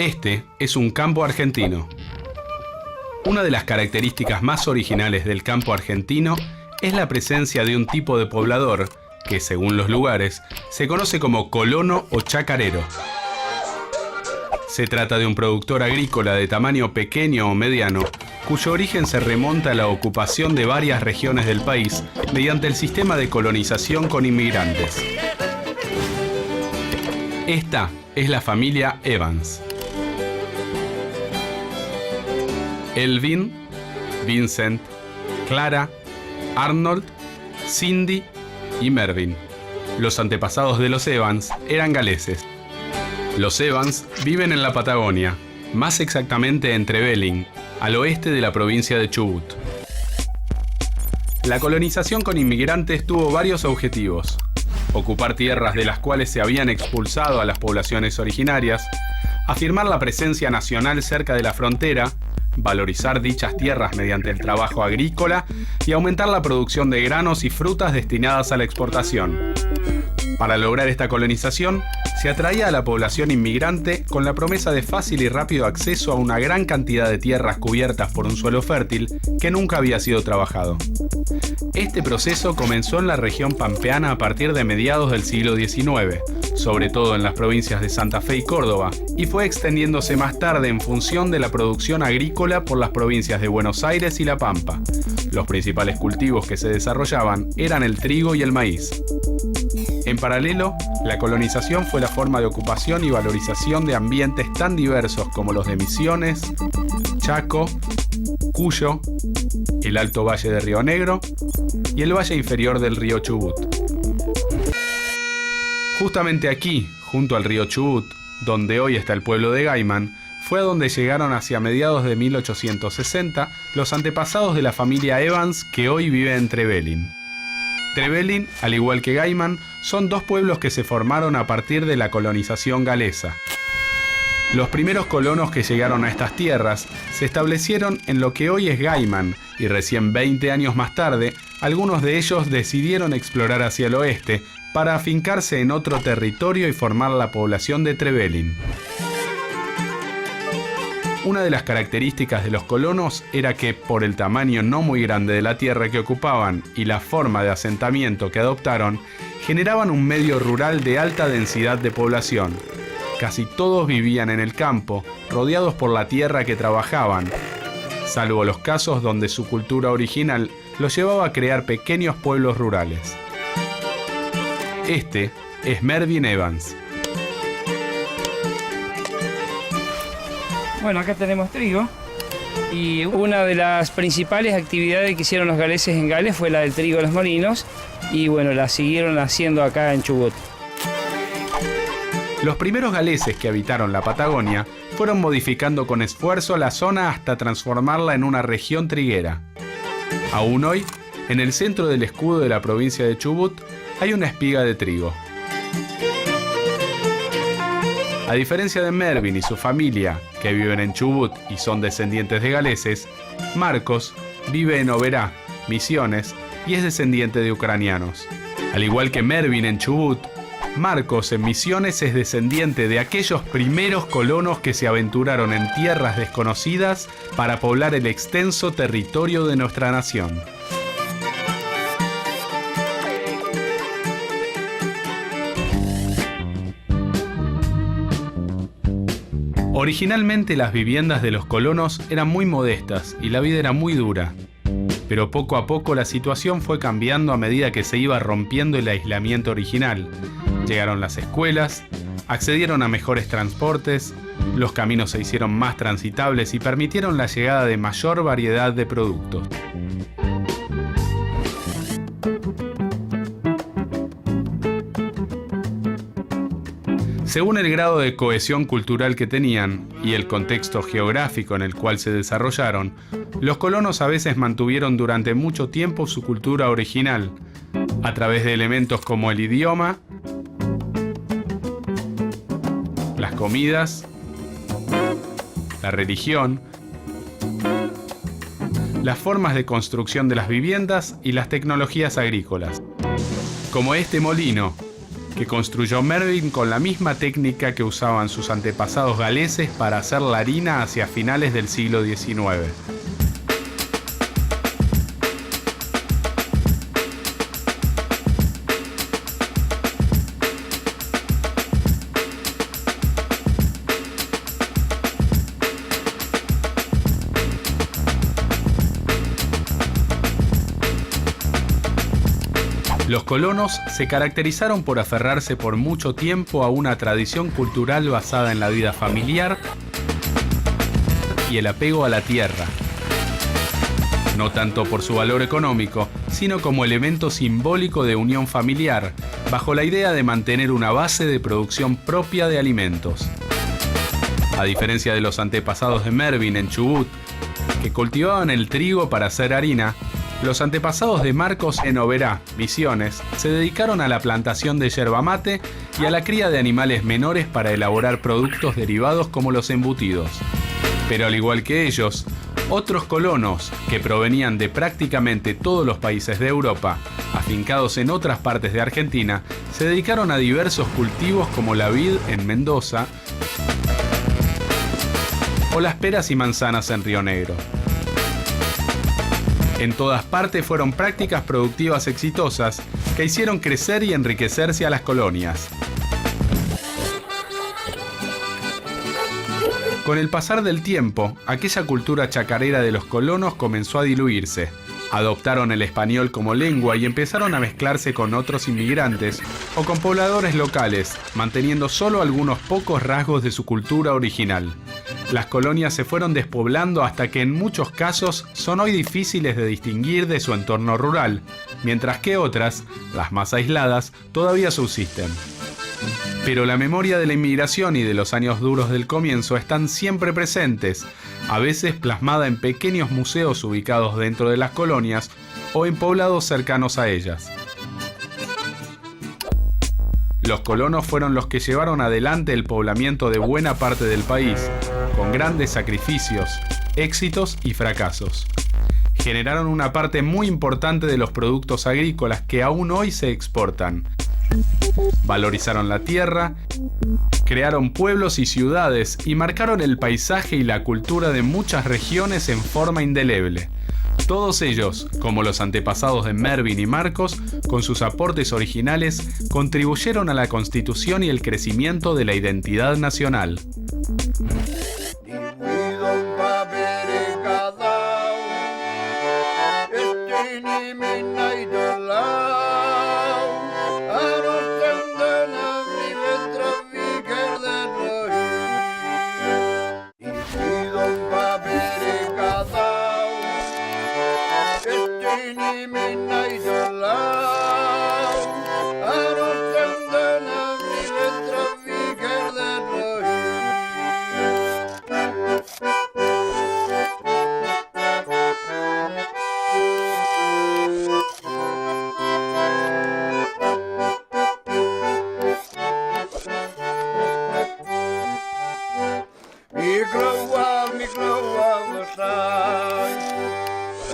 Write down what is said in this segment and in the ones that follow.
Este es un campo argentino. Una de las características más originales del campo argentino es la presencia de un tipo de poblador que, según los lugares, se conoce como colono o chacarero. Se trata de un productor agrícola de tamaño pequeño o mediano, cuyo origen se remonta a la ocupación de varias regiones del país mediante el sistema de colonización con inmigrantes. Esta es la familia Evans. Elvin, Vincent, Clara, Arnold, Cindy y Mervyn. Los antepasados de los Evans eran galeses. Los Evans viven en la Patagonia, más exactamente en Trevelin, al oeste de la provincia de Chubut. La colonización con inmigrantes tuvo varios objetivos: ocupar tierras de las cuales se habían expulsado a las poblaciones originarias, afirmar la presencia nacional cerca de la frontera, valorizar dichas tierras mediante el trabajo agrícola y aumentar la producción de granos y frutas destinadas a la exportación. Para lograr esta colonización, se atraía a la población inmigrante con la promesa de fácil y rápido acceso a una gran cantidad de tierras cubiertas por un suelo fértil que nunca había sido trabajado. Este proceso comenzó en la región pampeana a partir de mediados del siglo XIX, sobre todo en las provincias de Santa Fe y Córdoba, y fue extendiéndose más tarde en función de la producción agrícola por las provincias de Buenos Aires y La Pampa. Los principales cultivos que se desarrollaban eran el trigo y el maíz. En paralelo, la colonización fue la forma de ocupación y valorización de ambientes tan diversos como los de Misiones, Chaco, Cuyo, el Alto Valle de Río Negro y el valle inferior del río Chubut. Justamente aquí, junto al río Chubut, donde hoy está el pueblo de Gaiman, fue a donde llegaron hacia mediados de 1860 los antepasados de la familia Evans que hoy vive en Trevelin. Trevelin, al igual que Gaiman, son dos pueblos que se formaron a partir de la colonización galesa. Los primeros colonos que llegaron a estas tierras se establecieron en lo que hoy es Gaiman, y recién 20 años más tarde, algunos de ellos decidieron explorar hacia el oeste para afincarse en otro territorio y formar la población de Trevelin. Una de las características de los colonos era que, por el tamaño no muy grande de la tierra que ocupaban y la forma de asentamiento que adoptaron, generaban un medio rural de alta densidad de población. Casi todos vivían en el campo, rodeados por la tierra que trabajaban, salvo los casos donde su cultura original los llevaba a crear pequeños pueblos rurales. Este es Mervyn Evans. Bueno, acá tenemos trigo y una de las principales actividades que hicieron los galeses en Gales fue la del trigo de los molinos y bueno, la siguieron haciendo acá en Chubut. Los primeros galeses que habitaron la Patagonia fueron modificando con esfuerzo la zona hasta transformarla en una región triguera. Aún hoy, en el centro del escudo de la provincia de Chubut, hay una espiga de trigo. A diferencia de Mervyn y su familia, que viven en Chubut y son descendientes de galeses, Marcos vive en Oberá, Misiones, y es descendiente de ucranianos. Al igual que Mervyn en Chubut, Marcos en Misiones es descendiente de aquellos primeros colonos que se aventuraron en tierras desconocidas para poblar el extenso territorio de nuestra nación. Originalmente las viviendas de los colonos eran muy modestas y la vida era muy dura. Pero poco a poco la situación fue cambiando a medida que se iba rompiendo el aislamiento original. Llegaron las escuelas, accedieron a mejores transportes, los caminos se hicieron más transitables y permitieron la llegada de mayor variedad de productos. Según el grado de cohesión cultural que tenían y el contexto geográfico en el cual se desarrollaron, los colonos a veces mantuvieron durante mucho tiempo su cultura original, a través de elementos como el idioma, las comidas, la religión, las formas de construcción de las viviendas y las tecnologías agrícolas. Como este molino, que construyó Mervyn con la misma técnica que usaban sus antepasados galeses para hacer la harina hacia finales del siglo XIX. Los colonos se caracterizaron por aferrarse por mucho tiempo a una tradición cultural basada en la vida familiar y el apego a la tierra, no tanto por su valor económico, sino como elemento simbólico de unión familiar, bajo la idea de mantener una base de producción propia de alimentos. A diferencia de los antepasados de Mervyn en Chubut, que cultivaban el trigo para hacer harina, los antepasados de Marcos en Oberá, Misiones, se dedicaron a la plantación de yerba mate y a la cría de animales menores para elaborar productos derivados como los embutidos. Pero al igual que ellos, otros colonos, que provenían de prácticamente todos los países de Europa, afincados en otras partes de Argentina, se dedicaron a diversos cultivos como la vid en Mendoza o las peras y manzanas en Río Negro. En todas partes fueron prácticas productivas exitosas que hicieron crecer y enriquecerse a las colonias. Con el pasar del tiempo, aquella cultura chacarera de los colonos comenzó a diluirse. Adoptaron el español como lengua y empezaron a mezclarse con otros inmigrantes o con pobladores locales, manteniendo solo algunos pocos rasgos de su cultura original. Las colonias se fueron despoblando hasta que en muchos casos son hoy difíciles de distinguir de su entorno rural, mientras que otras, las más aisladas, todavía subsisten. Pero la memoria de la inmigración y de los años duros del comienzo están siempre presentes, a veces plasmada en pequeños museos ubicados dentro de las colonias o en poblados cercanos a ellas. Los colonos fueron los que llevaron adelante el poblamiento de buena parte del país, con grandes sacrificios, éxitos y fracasos. Generaron una parte muy importante de los productos agrícolas que aún hoy se exportan. Valorizaron la tierra, crearon pueblos y ciudades y marcaron el paisaje y la cultura de muchas regiones en forma indeleble. Todos ellos, como los antepasados de Mervyn y Marcos, con sus aportes originales, contribuyeron a la constitución y el crecimiento de la identidad nacional.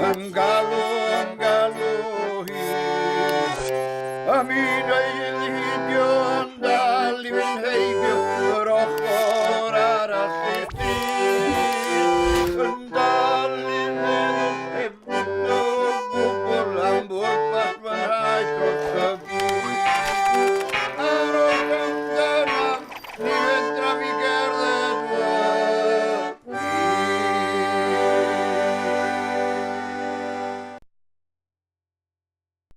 Angalo, angalo, a mí no hay